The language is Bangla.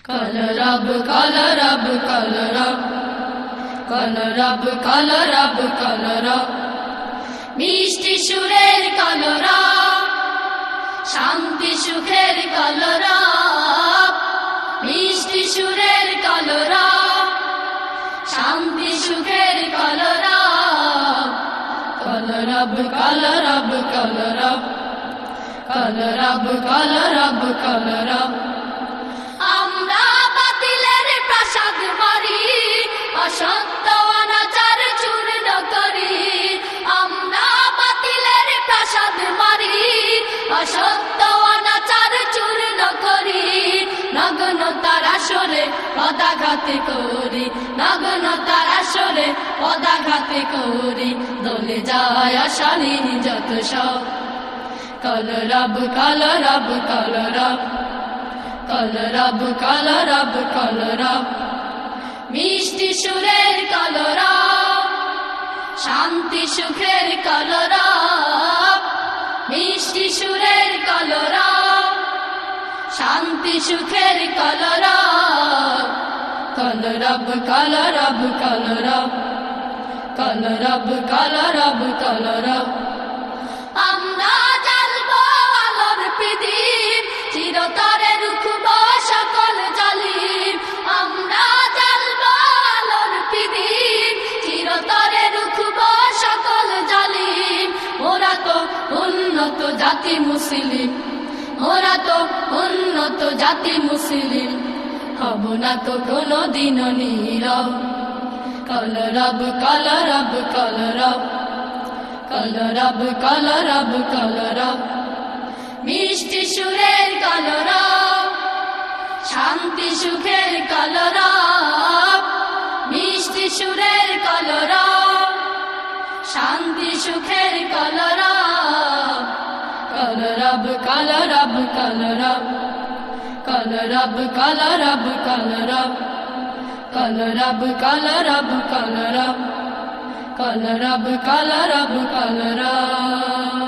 কল রব কল রব কল রব কল রব কল রব কল রব মিষ্টি সুরের কল রব শান্তি সুখের কল রব মিষ্টি সুরের কল রব শান্তি সুখের কল রব কল রব কল রব কল রব কল রব কল রব কল রব আমরা বাতিলের প্রাসাদ মারি অসত্য অনাচার চূর্ণ করি আমরা বাতিলের প্রাসাদ মারি অসত্য অনাচার চূর্ণ করি নগ্নতার আসরে পদাঘাত করি নগ্নতার আসরে পদাঘাত করি দলে যায় অশালীন যত সব কল রব কল রব কল রব কল রব কল রব কল রব মিষ্টি সুরের কল রব শান্তি সুখের কল রব মিষ্টি সুরের কল রব শান্তি সুখের কল রব কল রব কল রব কল রব কল রব কল রব কল রব আমরা জ্বালবো আলোর প্রদীপ চিরতরে রুখব সকল জালিম আমরা জ্বালবো আলোর প্রদীপ চিরতরে রুখব সকল জালিম ওরা তো উন্নত জাতি মুসলিম ওরা তো উন্নত জাতি মুসলিম হব না তো কোনদিন নীরব কল রব কল রব কল রব কল রব কল রব কল রব মিষ্টি সুরের কল রব শান্তি সুখের কল রব মিষ্টি সুরের কল রব শান্তি সুখের কল রব কল রব কল রব কল রব কল রব কল রব কল রব কল রব কল রব কল রব কল রব কল রব কল রব